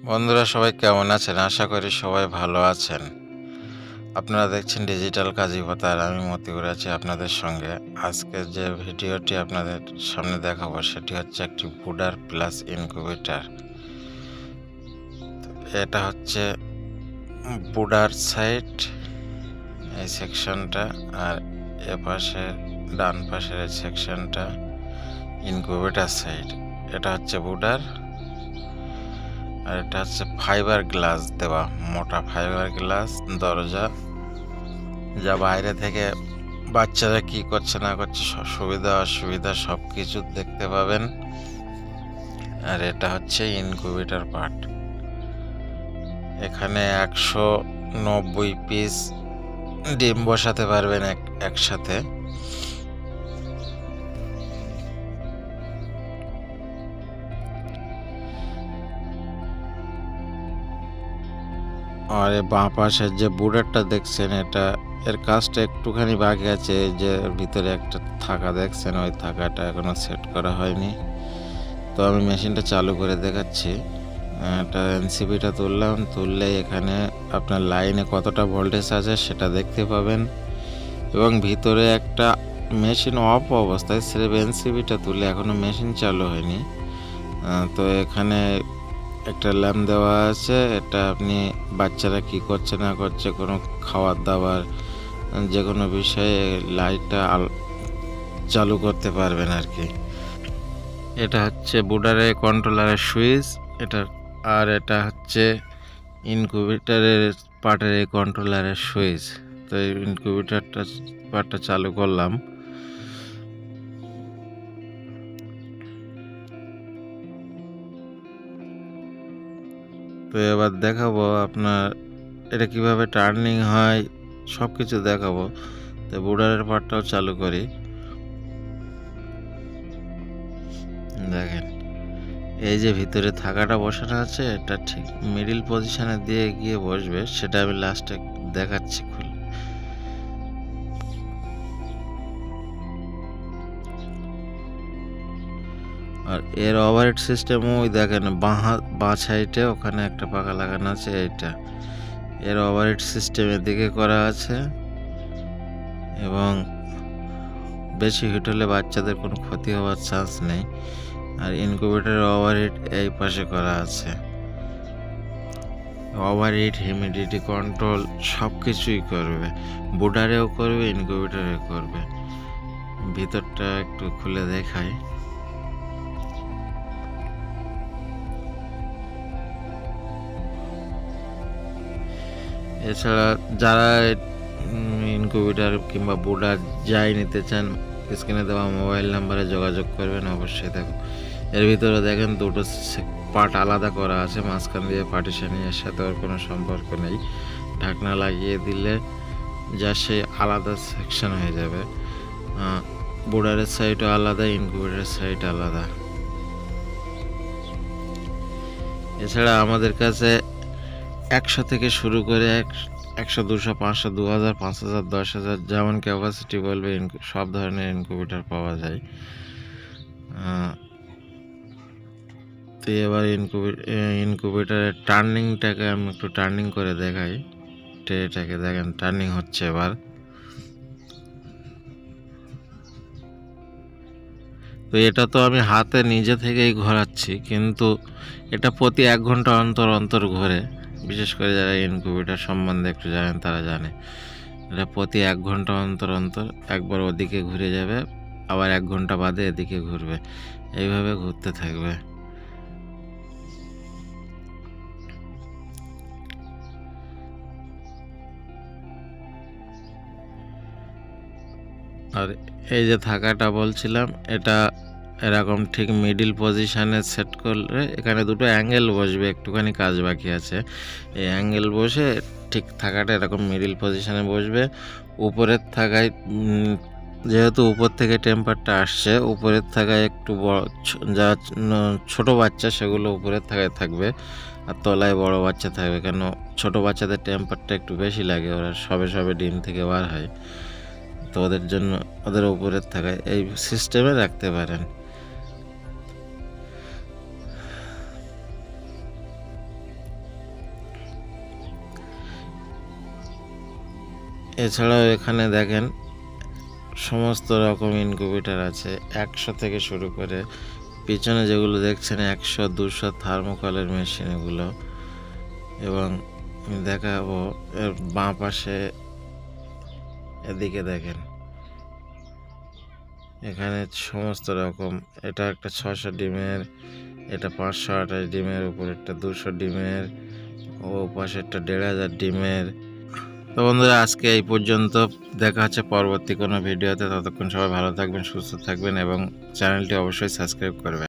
বন্ধুরা সবাই কেমন আছেন? আশা করি সবাই ভালো আছেন। আপনারা দেখছেন ডিজিটাল কাজীপাতা আর আমি মতিউর আছি আপনাদের সঙ্গে। আজকের যে ভিডিওটি আপনাদের সামনে দেখাবো সেটি হচ্ছে একটি বুডার প্লাস ইনকিউবেটর। এটা হচ্ছে বুডার সাইড এই সেকশনটা, আর এপাশে ডান পাশের এই সেকশনটা ইনকিউবেটর সাইড। এটা হচ্ছে বুডার, আর এটা হচ্ছে ফাইবার গ্লাস দেওয়া, মোটা ফাইবার গ্লাস দরজা, যা বাইরে থেকে বাচ্চারা কি করছে না করছে সুবিধা অসুবিধা সব কিছু দেখতে পাবেন। আর এটা হচ্ছে ইনকিউবেটর পার্ট। এখানে 190 পিস ডিম বসাতে পারবেন একসাথে। আর বাঁ পাশের যে বুডারটা দেখছেন, এর কাজটা একটুখানি বাকি আছে। যে ভিতরে একটা থাকা দেখছেন, ওই থাকাটা এখনো সেট করা হয়নি। তো আমি মেশিনটা চালু করে দেখাচ্ছি। এটা এনসিবিটা তুললেই এখানে আপনার লাইনে কতটা ভোল্টেজ আছে সেটা দেখতে পাবেন, এবং ভিতরে একটা মেশিন অফ অবস্থায় স্রেফ এনসিবিটা তুললে এখনও মেশিন চালু হয়নি। তো এখানে একটা ল্যাম্প দেওয়া আছে। এটা আপনি বাচ্চারা কি করছে না করছে, কোনো খাবার দাবার যে কোনো বিষয়ে লাইটটা চালু করতে পারবেন আর কি। এটা হচ্ছে বুডারের কন্ট্রোলারের সুইচ, এটা হচ্ছে ইনকিউবেটরের পার্টের এই কন্ট্রোলারের সুইচ। তো এই ইনকিউবেটরটা পার্টটা চালু করলাম। তো এবার দেখাবো আপনার এটা কিভাবে টার্নিং হয়, সব কিছু দেখাবো। তো বুডারের পার্টটাও চালু করি। দেখেন, এই যে ভিতরে থাকাটা বসানো আছে, এটা ঠিক মিডিল পজিশনে দিয়ে গিয়ে বসবে, সেটা আমি লাস্টে দেখাচ্ছি খুলে। আর এর ওভারহেড সিস্টেমও ওই দেখেন বাঁ সাইডে ওখানে একটা পাখা লাগানো আছে। এইটা এর ওভারহেড সিস্টেমের দিকে করা আছে, এবং বেশি হিট হলে বাচ্চাদের কোনো ক্ষতি হওয়ার চান্স নেই। আর ইনকিউবেটরের ওভারহিট এই পাশে করা আছে। ওভারহিট, হিউমিডিটি কন্ট্রোল সব কিছুই করবে, বুডারেও করবে, ইনকিউবেটরেও করবে। ভিতরটা একটু খুলে দেখাই। এছাড়া যারা ইনকিউবেটর কিংবা বুডার যাই নিতে চান, স্ক্রিনে দেওয়া মোবাইল নাম্বারে যোগাযোগ করবেন অবশ্যই। দেখো, এর ভিতরে দেখেন দুটো পার্ট আলাদা করা আছে, মাঝখান দিয়ে পার্টিশনিং, এর সাথে ওর কোনো সম্পর্ক নেই। ঢাকনা লাগিয়ে দিলে যা সেই আলাদা সেকশন হয়ে যাবে। বুডারের সাইডও আলাদা, ইনকিউবেটরের সাইড আলাদা। এছাড়া আমাদের কাছে 100 থেকে শুরু করে 100, 200, 500, 2000, 5000, 10,000 যেমন ক্যাপাসিটি বলবে সব ধরনের ইনকিউবেটর পাওয়া যায়। তো এবার ইনকিউবেটরের টার্নিংটাকে আমি একটু টার্নিং করে দেখাই। ট্রেটাকে দেখেন টার্নিং হচ্ছে এবার। তো এটা তো আমি হাতে নিজে থেকেই ঘোরাচ্ছি, কিন্তু এটা প্রতি 1 ঘন্টা অন্তর অন্তর ঘোরে। বিশেষ করে যারা ইনকিউবেটর সম্বন্ধে একটু জানেন তারা জানে, এটা প্রতি 1 ঘন্টা অন্তর অন্তর একবার ওদিকে ঘুরে যাবে, আবার 1 ঘন্টা বাদে এদিকে ঘুরবে, এইভাবে ঘুরতে থাকবে। আর এই যে থাকাটা বলছিলাম, এটা এরকম ঠিক মিডিল পজিশানে সেট করলে এখানে দুটো অ্যাঙ্গেল বসবে, একটুখানি কাজ বাকি আছে। এই অ্যাঙ্গেল বসে ঠিক থাকাটা এরকম মিডিল পজিশানে বসবে। উপরের থাকায় যেহেতু উপর থেকে টেম্পারটা আসছে, উপরের থাকায় একটু যা ছোট বাচ্চা সেগুলো উপরের থাকায় থাকবে, আর তলায় বড় বাচ্চা থাকবে। কেন ছোট বাচ্চাদের টেম্পারটা একটু বেশি লাগে, ওরা সবে সবে ডিম থেকে বার হয়, তো ওদের জন্য ওদের উপরের থাকায় এই সিস্টেমে রাখতে পারেন। এছাড়াও এখানে দেখেন সমস্ত রকম ইনকিউবেটর আছে, 100 থেকে শুরু করে পিছনে যেগুলো দেখছেন 100, 200 থার্মোকলের মেশিন এগুলো। এবং আমি দেখাবো এর বাঁ পাশে, এদিকে দেখেন এখানে সমস্ত রকম। এটা একটা 600 ডিমের, এটা 528 ডিমের, উপরেরটা 200 ডিমের, ও পাশেরটা 1500 ডিমের। তো বন্ধুরা আজকে এই পর্যন্ত, দেখা হচ্ছে পরবর্তী কোনো ভিডিওতে। ততক্ষণ সবাই ভালো থাকবেন, সুস্থ থাকবেন এবং চ্যানেলটি অবশ্যই সাবস্ক্রাইব করবেন।